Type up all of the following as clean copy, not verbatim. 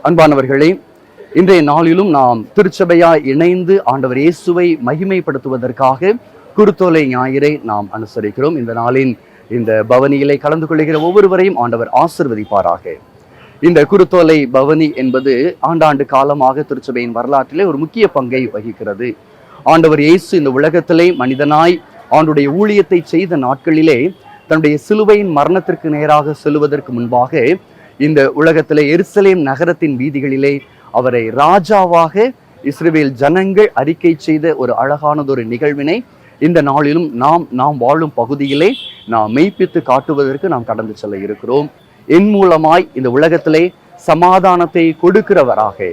அன்பானவர்களே, இன்றைய நாளிலும் நாம் திருச்சபையாய் இணைந்து ஆண்டவர் இயேசுவை மகிமைப்படுத்துவதற்காக குருத்தோலை ஞாயிறை நாம் அனுசரிக்கிறோம். இந்த நாளின் இந்த பவனியிலே கலந்து கொள்கிற ஒவ்வொருவரையும் ஆண்டவர் ஆசிர்வதிப்பாராக. இந்த குருத்தோலை பவனி என்பது ஆண்டாண்டு காலமாக திருச்சபையின் வரலாற்றிலே ஒரு முக்கிய பங்கை வகிக்கிறது. ஆண்டவர் இயேசு இந்த உலகத்திலே மனிதனாய் ஆண்டுடைய ஊழியத்தை செய்த நாட்களிலே தன்னுடைய சிலுவையின் மரணத்திற்கு நேராக செல்வதற்கு முன்பாக இந்த உலகத்திலே எருசலேம் நகரத்தின் வீதிகளிலே அவரை ராஜாவாக இஸ்ரவேல் ஜனங்கள் அறிக்கை செய்த ஒரு அழகானதொரு நிகழ்வினை இந்த நாளிலும் நாம் வாழும் பகுதியிலே நாம் மெய்ப்பித்து காட்டுவதற்கு நாம் கடந்து செல்ல இருக்கிறோம். என் மூலமாய் இந்த உலகத்திலே சமாதானத்தை கொடுக்கிறவராக,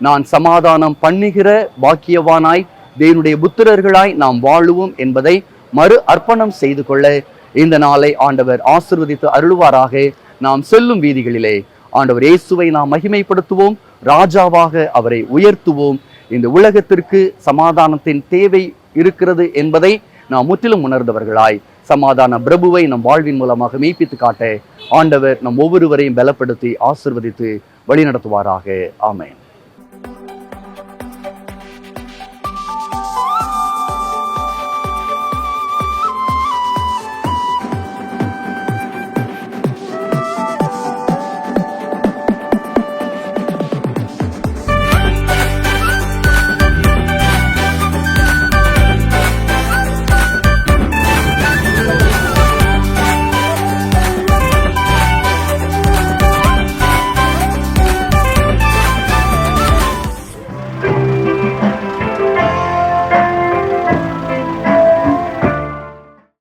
நான் சமாதானம் பண்ணுகிற பாக்கியவானாய் தேவனுடைய புத்திரர்களாய் நாம் வாழுவோம் என்பதை மறு அர்ப்பணம் செய்து கொள்ள இந்த நாளை ஆண்டவர் ஆசீர்வதித்து அருள்வாராக. நாம் செல்லும் வீதிகளிலே ஆண்டவர் இயேசுவை நாம் மகிமைப்படுத்துவோம், ராஜாவாக அவரை உயர்த்துவோம். இந்த உலகத்திற்கு சமாதானத்தின் தேவை இருக்கிறது என்பதை நாம் முற்றிலும் உணர்ந்தவர்களாய் சமாதான பிரபுவை நம் வாழ்வின் மூலமாக மெய்ப்பித்து காட்ட ஆண்டவர் நம் ஒவ்வொருவரையும் பலப்படுத்தி ஆசீர்வதித்து வழிநடத்துவாராக. ஆமென்.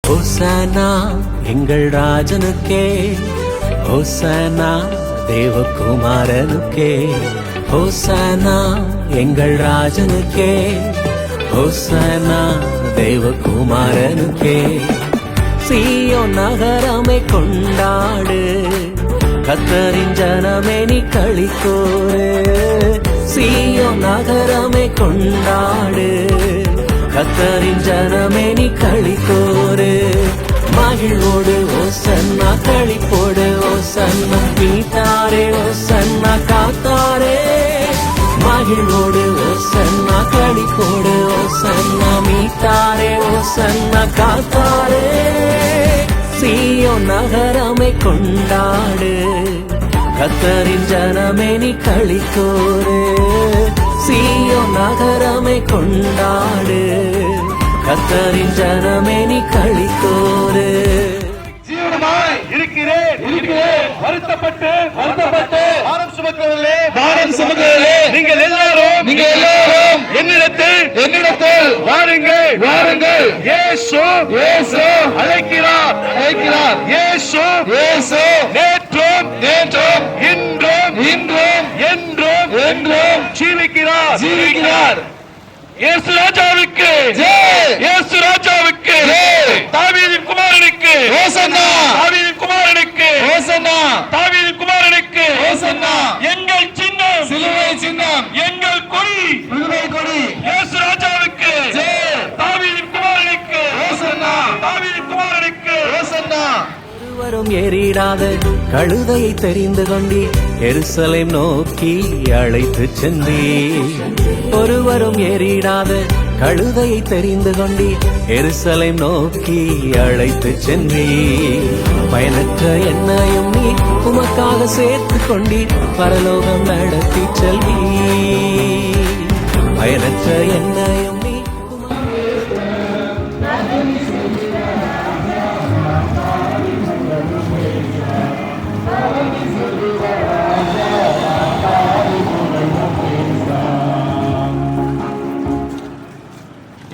ஹோசன்னா எங்கள் ராஜனுக்கே, ஹோசன்னா தேவகுமாரனுக்கே, ஹோசன்னா எங்கள் ராஜனுக்கே, ஹோசன்னா தேவகுமாரனுக்கே. சீயோன் நகரமே கொண்டாடு, கர்த்தரின் ஜனமே நீ களிக்கோரு. சீயோன் நகரமே கொண்டாடு, கர்த்தரின் ஜனமே நீ களிக்கோரு. மகிழ்வோடு ஓசன்னா, களிப்போடு ஓசன்னா, மீட்டாரே ஓசன்னா, காத்தாரே. மகிழ்வோடு ஓசன்னா, களிப்போடு ஓசன்னா, மீட்டாரே ஓசன்னா, காத்தாரே. சீயோன் நகரமே கொண்டாடு, கர்த்தரின் ஜனமே நீ களிக்கோரு. சீயோன் நகரமே கொண்டாடு, கர்த்தரின் ஜனமே நீ களிக்கோரு. ஜீவனமாய் இருக்கிறேன் வருத்தப்பட்டு பாரம் சுமக்கிறவர்களே நீங்கள் எல்லாரும் என்னிடத்தில் வாருங்கள். இயேசு அழைக்கிறார். இயேசு நேற்றும் இன்றும் என்றும் ஜீவிக்கிறார். இயேசு ராஜாவுக்கு, இயேசு ராஜாவுக்கு, தாவீதின் குமாரனுக்கு ஹோசன்னா, தாவீதின் குமாரனுக்கு ஹோசன்னா, தாவீதின் குமாரனுக்கு ஹோசன்னா. எங்கள் சின்னம் சிலுவை சின்னம், எங்கள் கொடி சிலுவை கொடி. இயேசு ராஜாவுக்கு, தாவீதின் குமாரனுக்கு ஹோசன்னா, தாவீதின் குமாரனுக்கு ஹோசன்னா. ஒருவரும் ஏறிடாத கழுதையை தெரிந்து கொண்டி எருசலேம் நோக்கி அழைத்து சென்றி. ஒருவரும் ஏறிடாத கழுதையை தெரிந்து கொண்டி எருசலேம் நோக்கி அழைத்து சென்றி. பயனற்ற என்னையும் நீ உமக்காக சேர்த்து கொண்டி பரலோகம் நடத்தி செல்வி. பயனற்ற என்னையும் நீ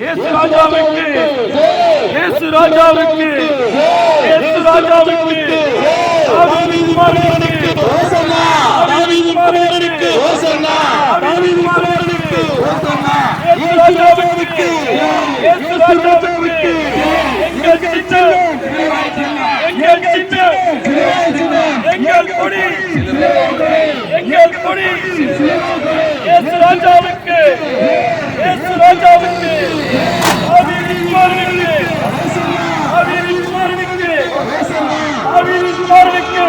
இயேசு ராஜாவுக்கு, இயேசு ராஜாவுக்கு, இயேசு ராஜாவுக்கு, தாவீதின் குமாரனுக்கு ஹோசன்னா, தாவீதின் குமாரனுக்கு ஹோசன்னா, தாவீதின் குமாரனுக்கு ஹோசன்னா. இயேசு ராஜாவுக்கு, இயேசு ராஜாவுக்கு. எங்கள் சின்னம், எங்கள் சின்னம், எங்கள் கொடி, எங்கள் கொடி. இயேசு ராஜாவுக்கு, இயேசு ராஜாவுக்கு, தாவீதின் குமாரனுக்கு, தாவீதின் குமாரனுக்கு, தாவீதின் குமாரனுக்கு.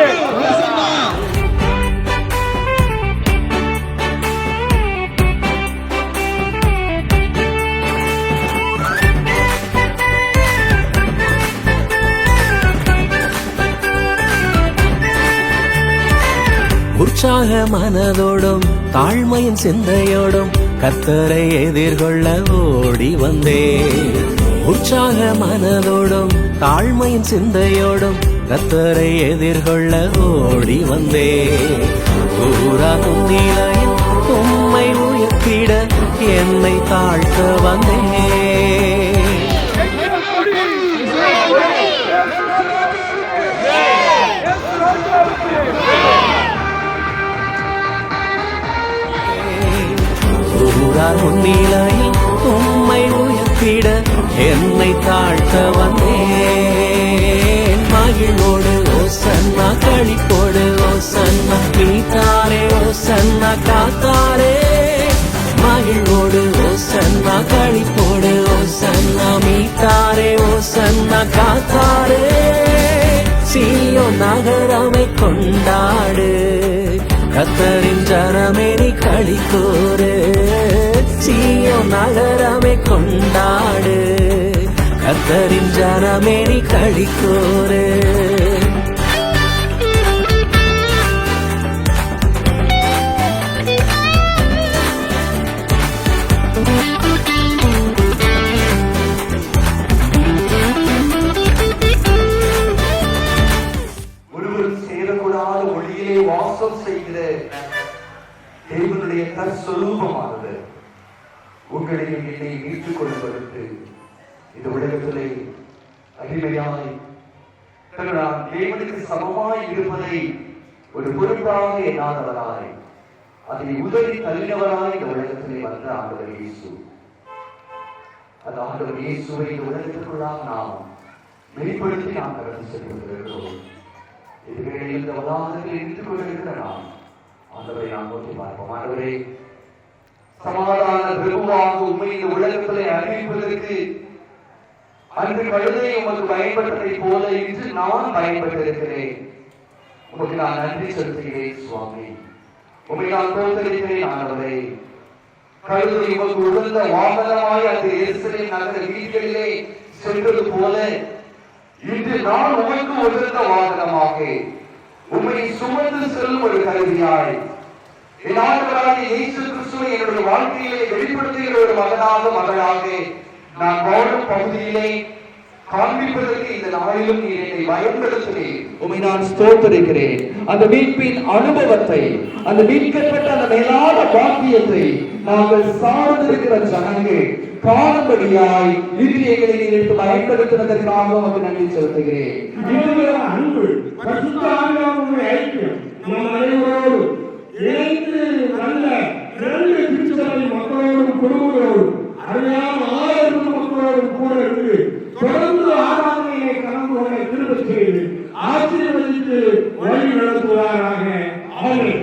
உற்சாக மனதோடும் தாழ்மையின் சிந்தையோடும் கர்த்தரை எதிர்கொள்ள ஓடி வந்தேன். உற்சாக மனதோடும் தாழ்மையின் சிந்தையோடும் கர்த்தரை எதிர்கொள்ள ஓடி வந்தேன். ஊராகும் நிலையில் உம்மை உயர்த்திட என்னை தாழ்த்த வந்தேன். நிலையில் உம்மை உயர்த்திட என்னை தாழ்த்த வந்தேன். மகிழ்வோடு ஓசன்னா களிப்போடு ஓசன்னா மீட்டாரே ஓசன்னா காத்தாரே. மகிழ்வோடு ஓசன்னா களிப்போடு ஓசன்னா மீட்டாரே ஓசன்னா காத்தாரே. சீயோன் நகரமை கொண்டாடு கர்த்தரின் ஜனமே நீ களிக்கூறு. சீயோன் நகரமே கொண்டாடு கர்த்தரின் ஜனமே நீ களிக்கூறு. தேவனுடைய தற்சொரூபமானது உங்களையும் என்னை மீட்டுக் கொள்வதற்கு இந்த உலகத்திலே அடிமையாய் நான் தேவனுக்கு சமமாய் இருப்பதை ஒரு பொறுப்பாக எண்ணாதவராய் அதை உதவி தள்ளினவராய் இந்த உலகத்திலே வந்த ஆண்டவர் இயேசு. அந்த ஆண்டவர் இயேசுவை இந்த உலகத்திற்குள்ளாக நாம் வெளிப்படுத்தி நாம் கடந்து செல்கிறோம். இதுவே இந்த வளாகத்தில் இருந்து கொண்டிருக்கிற நாம் ஆண்டவரை நாம் நோக்கி பார்ப்போம். ஆண்டவரே, சமாதான பிரபுவாக உண்மை இந்த உலகத்திலே அறிவிப்பதற்கு அன்று கழுதை உமக்கு பயன்பட்டதை போல இன்று நான் பயன்பட்டிருக்கிறேன். உமக்கு நான் நன்றி செலுத்துகிறேன் சுவாமி. உண்மை நான் தோற்கடிக்கிறேன். ஆண்டவரே, கழுதை உமக்கு உகந்த வாகனமாய் அந்த எருசலேம் நகர வீதிகளிலே சென்றது போல இன்று நான் உமக்கு உகந்த வாகனமாக உம்மை சுமந்து செல்லும் ஒரு கருவியாய் என் ஆண்டவராகிய இயேசு கிறிஸ்துவை என்னுடைய வாழ்க்கையிலே வெளிப்படுத்துகிற ஒரு மகனாக மகளாக நான் வாழும் பகுதியிலே காண்பிப்பதற்கு இந்த நாளிலும் நீ என்னை பயன்படுத்துகிறேன். உம்மை நான் ஸ்தோத்திரிக்கிறேன். அந்த மீட்பின் அனுபவத்தை, அந்த மீட்கப்பட்ட அந்த மேலான பாக்கியத்தை நாங்கள் சார்ந்திருக்கிற ஜனங்கள் காணும்படியாய் நிதியங்களை எடுத்து பயன்படுத்தினதற்காக உமக்கு நன்றி செலுத்துகிறேன். அன்பு பரிசுத்த ஆவியானவருடைய ஐக்கியம் நம் அனைவரோடு இணைந்து நல்ல 2 திருச்சபை மக்களோடும் குடும்பங்களோடும் அருமையான 1000 மக்களோடும் கூட இருந்து தொடர்ந்து ஆராதனையை கலந்து கொள்ள திரும்ப செய்து ஆசீர்வதித்து வழி நடத்துவாராக. ஆமென்.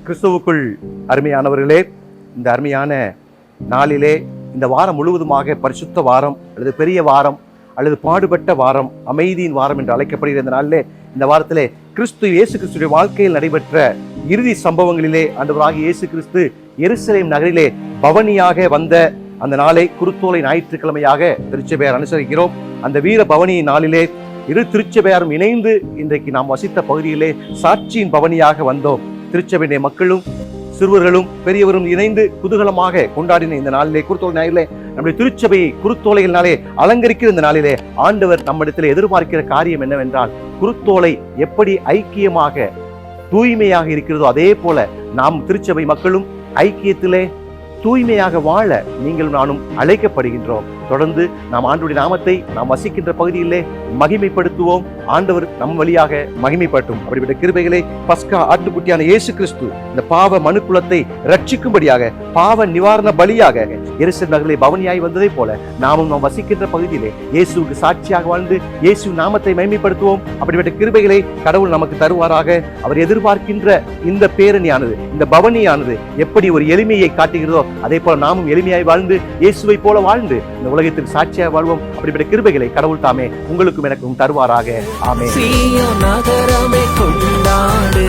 கிறிஸ்துவுக்குள் அருமையானவர்களே, இந்த அருமையான நாளிலே இந்த வாரம் முழுவதுமாக பரிசுத்த வாரம் அல்லது பெரிய வாரம் அல்லது பாடுபட்ட வாரம், அமைதியின் வாரம் என்று அழைக்கப்படுகிற இந்த நாளிலே, இந்த வாரத்திலே இயேசு கிறிஸ்துடைய வாழ்க்கையில் நடைபெற்ற இறுதி சம்பவங்களிலே ஆண்டவராகிய இயேசு கிறிஸ்து எருசலேம் நகரிலே பவனியாக வந்த அந்த நாளை குருத்தோலை ஞாயிற்றுக்கிழமையாக திருச்சபையார் அனுசரிக்கிறோம். அந்த வீர பவனியின் நாளிலே இரு திருச்சபையாரும் இணைந்து இன்றைக்கு நாம் வசித்த பகுதியிலே சாட்சியின் பவனியாக வந்தோம். திருச்சபையுடைய மக்களும் சிறுவர்களும் பெரியவரும் இணைந்து குதூகலமாக கொண்டாடின இந்த நாளிலே குருத்தோலை ஞாயிறிலே நம்முடைய திருச்சபையை குருத்தோலைகளினாலே அலங்கரிக்கிற இந்த நாளிலே ஆண்டவர் நம்மிடத்தில் எதிர்பார்க்கிற காரியம் என்னவென்றால், குருத்தோலை எப்படி ஐக்கியமாக தூய்மையாக இருக்கிறதோ அதே போல நாம் திருச்சபை மக்களும் ஐக்கியத்திலே தூய்மையாக வாழ நீங்களும் நானும் அழைக்கப்படுகின்றோம். தொடர்ந்து நாம் ஆண்டவருடைய நாமத்தை நாம் வசிக்கின்ற பகுதியிலே மகிமைப்படுத்துவோம். ஆண்டவர் நம் வழியாக மகிமைப்பட்டும். அப்படிப்பட்ட கிருபைகளை பஸ்கா ஆட்டுக்குட்டியான இயேசு கிறிஸ்து இந்த பாவ மனுக்குலத்தை ரட்சிக்கும்படியாக, பாவ நிவாரண பலியாக எருசலேம் நகரிலே பவனியாய் வந்ததை போல நாமும் நாம் வசிக்கின்ற பகுதியிலே இயேசுவுக்கு சாட்சியாக வாழ்ந்து இயேசு நாமத்தை மகிமைப்படுத்துவோம். அப்படிப்பட்ட கிருபைகளை கடவுள் நமக்கு தருவாராக. அவர் எதிர்பார்க்கின்ற இந்த பேரணியானது, இந்த பவனியானது எப்படி ஒரு எளிமையை காட்டுகிறதோ அதே போல நாமும் எளிமையாய் வாழ்ந்து இயேசுவை போல வாழ்ந்து இந்த உலகத்திற்கு சாட்சியாக வாழ்வோம். அப்படிப்பட்ட கிருபைகளை கடவுள் தாமே உங்களுக்கும் எனக்கும் தருவாராக. ஆமென். சீயோன் நகரமே கொண்டாடு.